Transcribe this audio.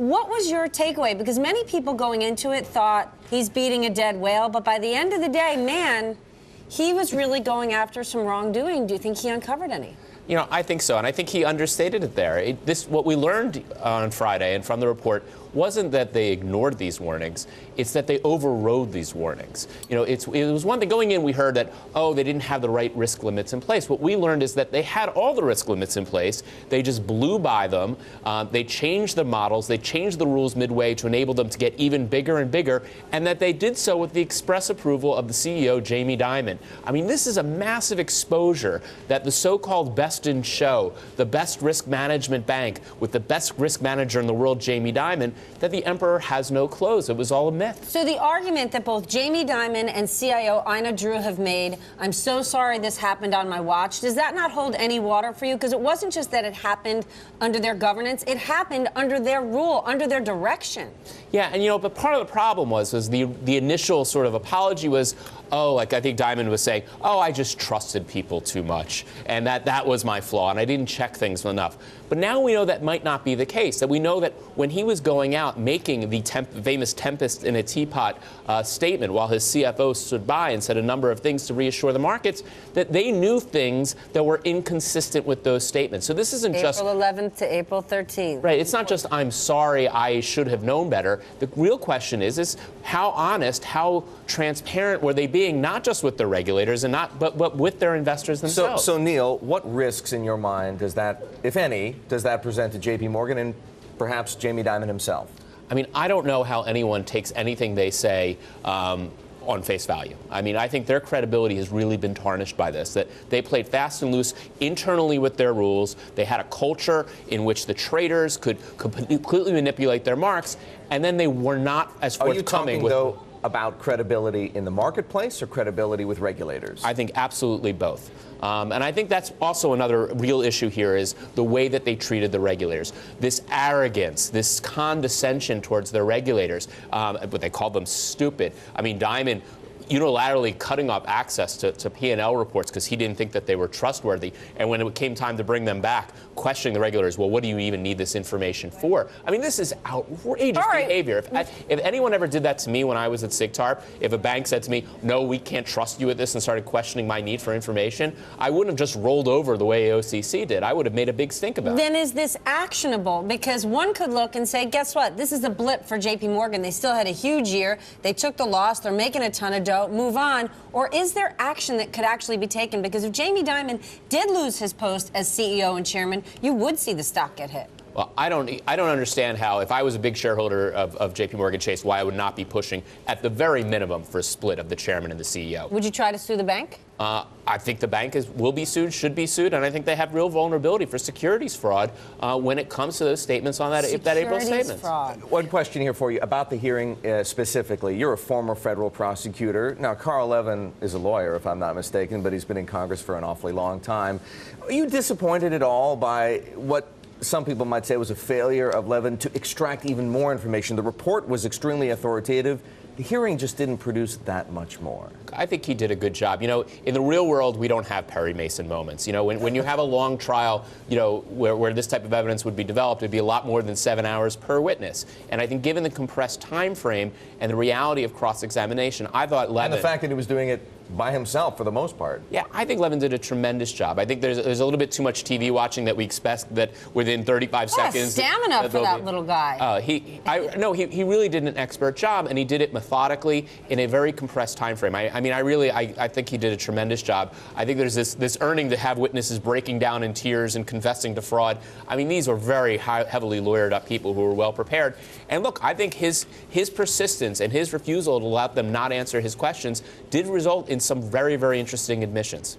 What was your takeaway? Because many people going into it thought he's beating a dead whale, but by the end of the day, man, he was really going after some wrongdoing. Do you think he uncovered any? You know, I think so, and I think he understated it there. What we learned on Friday and from the report wasn't that they ignored these warnings, it's that they overrode these warnings. You know, it was one thing going in, we heard that, oh, they didn't have the right risk limits in place. What we learned is that they had all the risk limits in place. They just blew by them. They changed the models. They changed the rules midway to enable them to get even bigger and bigger, and that they did so with the express approval of the CEO, Jamie Dimon. I mean, this is a massive exposure that the so-called best in show, the best risk management bank with the best risk manager in the world, Jamie Dimon, that the emperor has no clothes. It was all a myth. So the argument that both Jamie Dimon and CIO Ina Drew have made, I'm so sorry this happened on my watch, does that not hold any water for you? Because it wasn't just that it happened under their governance, it happened under their rule, under their direction. Yeah, and but part of the problem was the initial sort of apology was, oh, like I think Dimon was saying, oh, I just trusted people too much, and that was my flaw, and I didn't check things enough. But now we know that might not be the case, that we know that when he was going out making the famous tempest in a teapot statement while his CFO stood by and said a number of things to reassure the markets, that they knew things that were inconsistent with those statements. So this isn't just April 11th to April 13th. Right. It's not just I'm sorry, I should have known better. The real question is how honest, how transparent were they being, not just with their regulators and but with their investors themselves. So Neil, what risks in your mind does that, if any, does that present to JPMorgan and perhaps Jamie Dimon himself? I mean, I don't know how anyone takes anything they say on face value. I mean, I think their credibility has really been tarnished by this, that they played fast and loose internally with their rules. They had a culture in which the traders could completely manipulate their marks, and then they were not as forthcoming. Are you talking, though, about credibility in the marketplace or credibility with regulators? I think absolutely both. And I think that's also another real issue here is the way that they treated the regulators. This arrogance, this condescension towards their regulators, but they called them stupid. I mean, Dimon unilaterally cutting off access to P&L reports because he didn't think that they were trustworthy. And when it came time to bring them back, questioning the regulators, well, what do you even need this information for? I mean, this is outrageous behavior. If anyone ever did that to me when I was at Sigtarp, if a bank said to me, no, we can't trust you with this, and started questioning my need for information, I wouldn't have just rolled over the way OCC did. I would have made a big stink about it. Then is this actionable? Because one could look and say, guess what? This is a blip for JPMorgan. They still had a huge year. They took the loss. They're making a ton of dough. Move on. Or is there action that could actually be taken? Because if Jamie Dimon did lose his post as CEO and chairman, you would see the stock get hit. Well, I don't understand how, if I was a big shareholder of JPMorgan Chase, why I would not be pushing at the very minimum for a split of the chairman and the CEO. Would you try to sue the bank? I think the bank will be sued, should be sued, and I think they have real vulnerability for securities fraud when it comes to those statements on that April statement. Fraud. One question here for you about the hearing specifically. You're a former federal prosecutor. Now, Carl Levin is a lawyer, if I'm not mistaken, but he's been in Congress for an awfully long time. Are you disappointed at all by what some people might say was a failure of Levin to extract even more information? The report was extremely authoritative. The hearing just didn't produce that much more. I think he did a good job. In the real world, we don't have Perry Mason moments. When you have a long trial, where this type of evidence would be developed, it'd be a lot more than 7 hours per witness. And I think given the compressed time frame and the reality of cross-examination, I thought Levin... And the fact that he was doing it by himself for the most part. Yeah, I think Levin did a tremendous job. I think there's a little bit too much TV watching that we expect that within 35 seconds... Stamina for that little guy. He really did an expert job, and he did it methodically in a very compressed time frame. I think he did a tremendous job. I think there's this earning to have witnesses breaking down in tears and confessing to fraud. I mean, these are very heavily lawyered up people who were well prepared. And look, I think his persistence and his refusal to let them not answer his questions did result in some very, very interesting admissions.